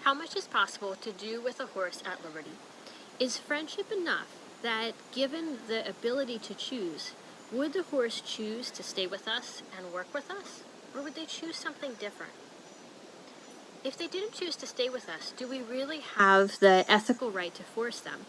How much is possible to do with a horse at liberty? Is friendship enough that, given the ability to choose, would the horse choose to stay with us and work with us? Or would they choose something different? If they didn't choose to stay with us, do we really have the ethical right to force them?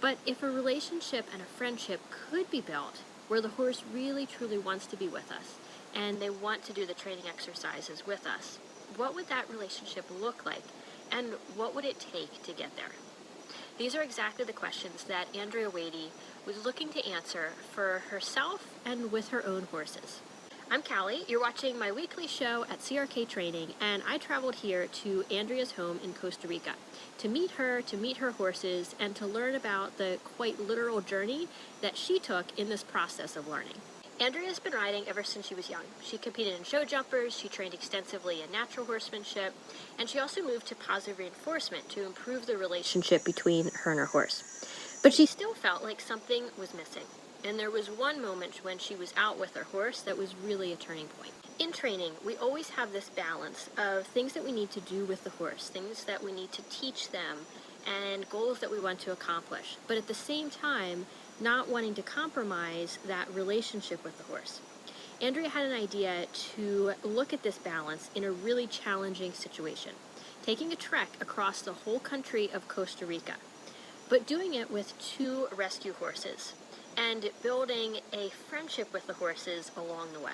But if a relationship and a friendship could be built where the horse really truly wants to be with us and they want to do the training exercises with us, what would that relationship look like? And what would it take to get there? These are exactly the questions that Andrea Wady was looking to answer for herself and with her own horses. I'm Callie. You're watching my weekly show at CRK Training, and I traveled here to Andrea's home in Costa Rica to meet her horses, and to learn about the quite literal journey that she took in this process of learning. Andrea's been riding ever since she was young. She competed in show jumpers, she trained extensively in natural horsemanship, and she also moved to positive reinforcement to improve the relationship between her and her horse. But she still felt like something was missing. And there was one moment when she was out with her horse that was really a turning point. In training, we always have this balance of things that we need to do with the horse, things that we need to teach them, and goals that we want to accomplish. But at the same time, not wanting to compromise that relationship with the horse. Andrea had an idea to look at this balance in a really challenging situation, taking a trek across the whole country of Costa Rica, but doing it with 2 rescue horses and building a friendship with the horses along the way.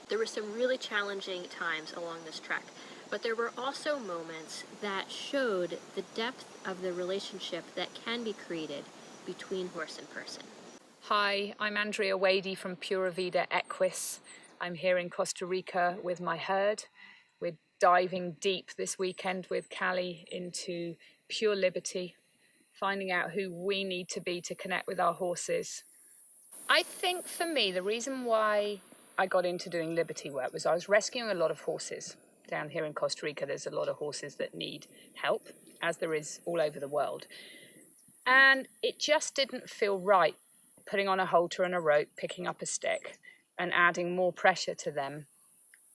There were some really challenging times along this trek, but there were also moments that showed the depth of the relationship that can be created between horse and person. Hi, I'm Andrea Wady from Pura Vida Equus. I'm here in Costa Rica with my herd. We're diving deep this weekend with Callie into pure liberty, finding out who we need to be to connect with our horses. I think for me, the reason why I got into doing liberty work was I was rescuing a lot of horses. Down here in Costa Rica, there's a lot of horses that need help, as there is all over the world. And it just didn't feel right putting on a halter and a rope, picking up a stick, and adding more pressure to them.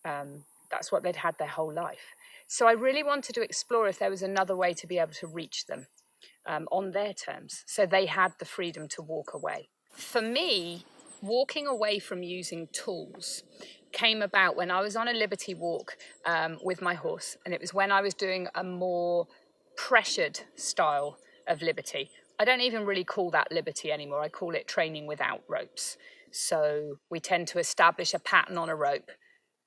That's what they'd had their whole life. So I really wanted to explore if there was another way to be able to reach them on their terms, so they had the freedom to walk away. For me, walking away from using tools came about when I was on a liberty walk with my horse, and it was when I was doing a more pressured style of liberty. I don't even really call that liberty anymore. I call it training without ropes. So we tend to establish a pattern on a rope,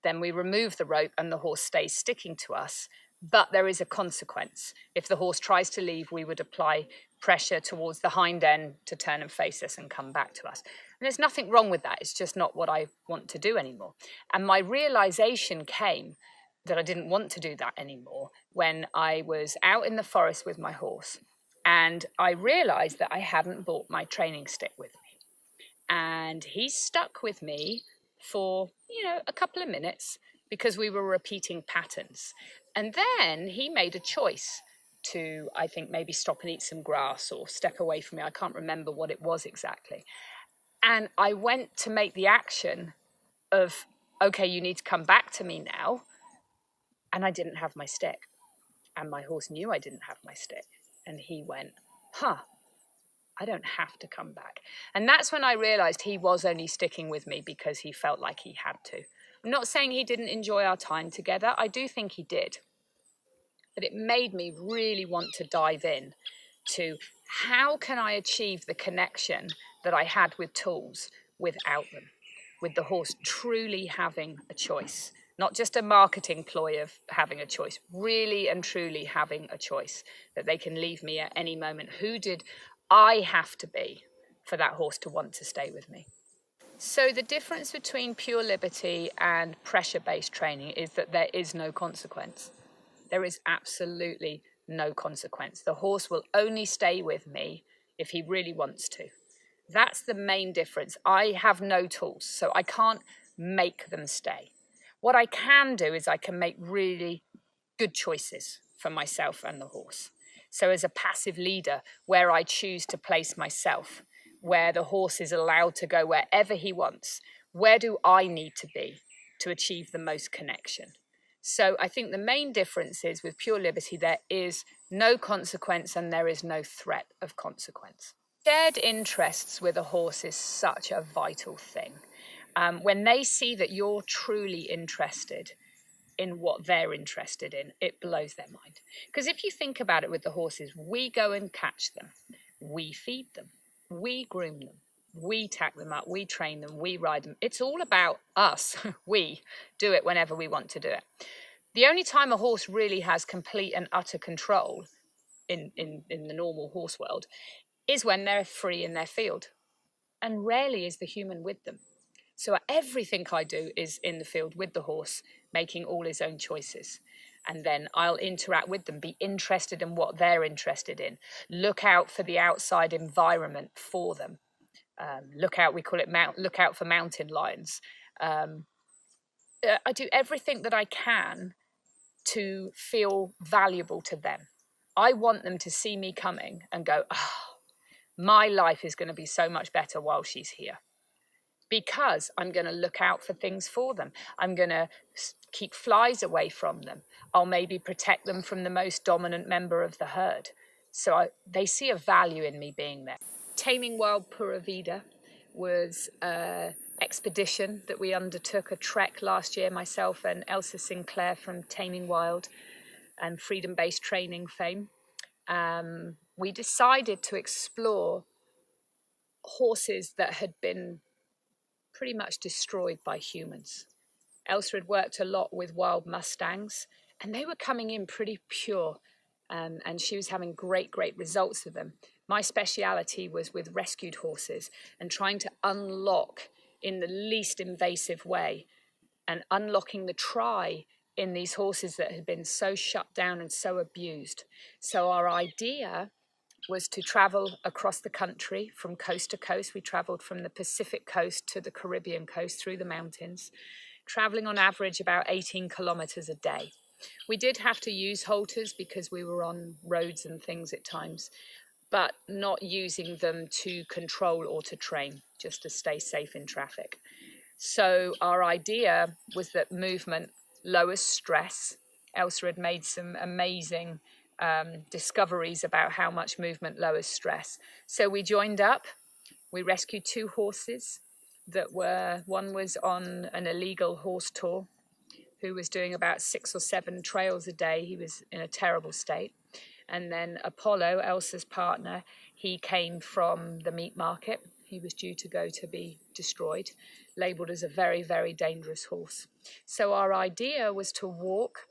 then we remove the rope and the horse stays sticking to us. But there is a consequence. If the horse tries to leave, we would apply pressure towards the hind end to turn and face us and come back to us. And there's nothing wrong with that. It's just not what I want to do anymore. And my realization came that I didn't want to do that anymore when I was out in the forest with my horse. And I realized that I hadn't brought my training stick with me. And he stuck with me for, a couple of minutes because we were repeating patterns. And then he made a choice to, I think, maybe stop and eat some grass or step away from me. I can't remember what it was exactly. And I went to make the action of, okay, you need to come back to me now. And I didn't have my stick. And my horse knew I didn't have my stick. And he went, I don't have to come back. And that's when I realized he was only sticking with me because he felt like he had to. I'm not saying he didn't enjoy our time together. I do think he did. But it made me really want to dive in to how can I achieve the connection that I had with tools without them, with the horse truly having a choice, not just a marketing ploy of having a choice, really and truly having a choice, that they can leave me at any moment. Who did I have to be for that horse to want to stay with me? So the difference between pure liberty and pressure-based training is that there is no consequence. There is absolutely no consequence. The horse will only stay with me if he really wants to. That's the main difference. I have no tools, so I can't make them stay. What I can do is I can make really good choices for myself and the horse. So as a passive leader, where I choose to place myself, where the horse is allowed to go wherever he wants, where do I need to be to achieve the most connection? So I think the main difference is with pure liberty, there is no consequence and there is no threat of consequence. Shared interests with a horse is such a vital thing. When they see that you're truly interested in what they're interested in, it blows their mind. Because if you think about it with the horses, we go and catch them, we feed them, we groom them, we tack them up, we train them, we ride them. It's all about us. We do it whenever we want to do it. The only time a horse really has complete and utter control in the normal horse world is when they're free in their field. And rarely is the human with them. So everything I do is in the field with the horse, making all his own choices. And then I'll interact with them, be interested in what they're interested in, look out for the outside environment for them. Look out, we call it look out for mountain lions. I do everything that I can to feel valuable to them. I want them to see me coming and go, oh, my life is going to be so much better while she's here. Because I'm going to look out for things for them. I'm going to keep flies away from them. I'll maybe protect them from the most dominant member of the herd. So they see a value in me being there. Taming Wild Pura Vida was an expedition that we undertook, a trek last year, myself and Elsa Sinclair from Taming Wild and freedom-based training fame. We decided to explore horses that had been pretty much destroyed by humans. Elsa had worked a lot with wild mustangs, and they were coming in pretty pure, and she was having great results with them. My speciality was with rescued horses and trying to unlock in the least invasive way and unlocking the try in these horses that had been so shut down and so abused. So our idea was to travel across the country from coast to coast. We traveled from the Pacific coast to the Caribbean coast through the mountains, traveling on average about 18 kilometers a day. We did have to use halters because we were on roads and things at times, but not using them to control or to train, just to stay safe in traffic. So our idea was that movement lowers stress. Elsa had made some amazing discoveries about how much movement lowers stress. So we joined up, we rescued 2 horses one was on an illegal horse tour, who was doing about 6 or 7 trails a day. He was in a terrible state. And then Apollo, Elsa's partner, he came from the meat market. He was due to go to be destroyed, labelled as a very dangerous horse. So our idea was to walk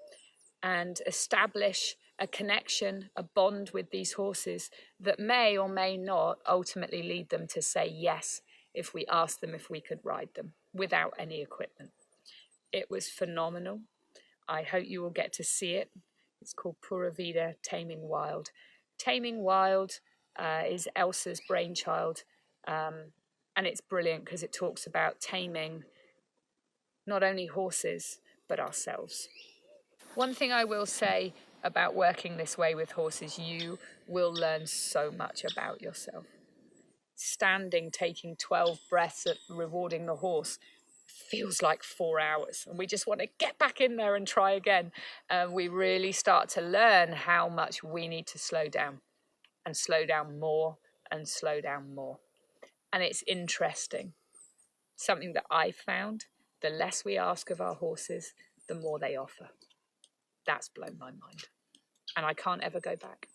and establish a connection, a bond with these horses that may or may not ultimately lead them to say yes if we ask them if we could ride them without any equipment. It was phenomenal. I hope you will get to see it. It's called Pura Vida Taming Wild. Taming Wild is Elsa's brainchild, and it's brilliant because it talks about taming not only horses, but ourselves. One thing I will say about working this way with horses, you will learn so much about yourself. Standing, taking 12 breaths at rewarding the horse feels like 4 hours, and we just want to get back in there and try again. We really start to learn how much we need to slow down and slow down more and slow down more. And it's interesting. Something that I found, the less we ask of our horses, the more they offer. That's blown my mind. And I can't ever go back.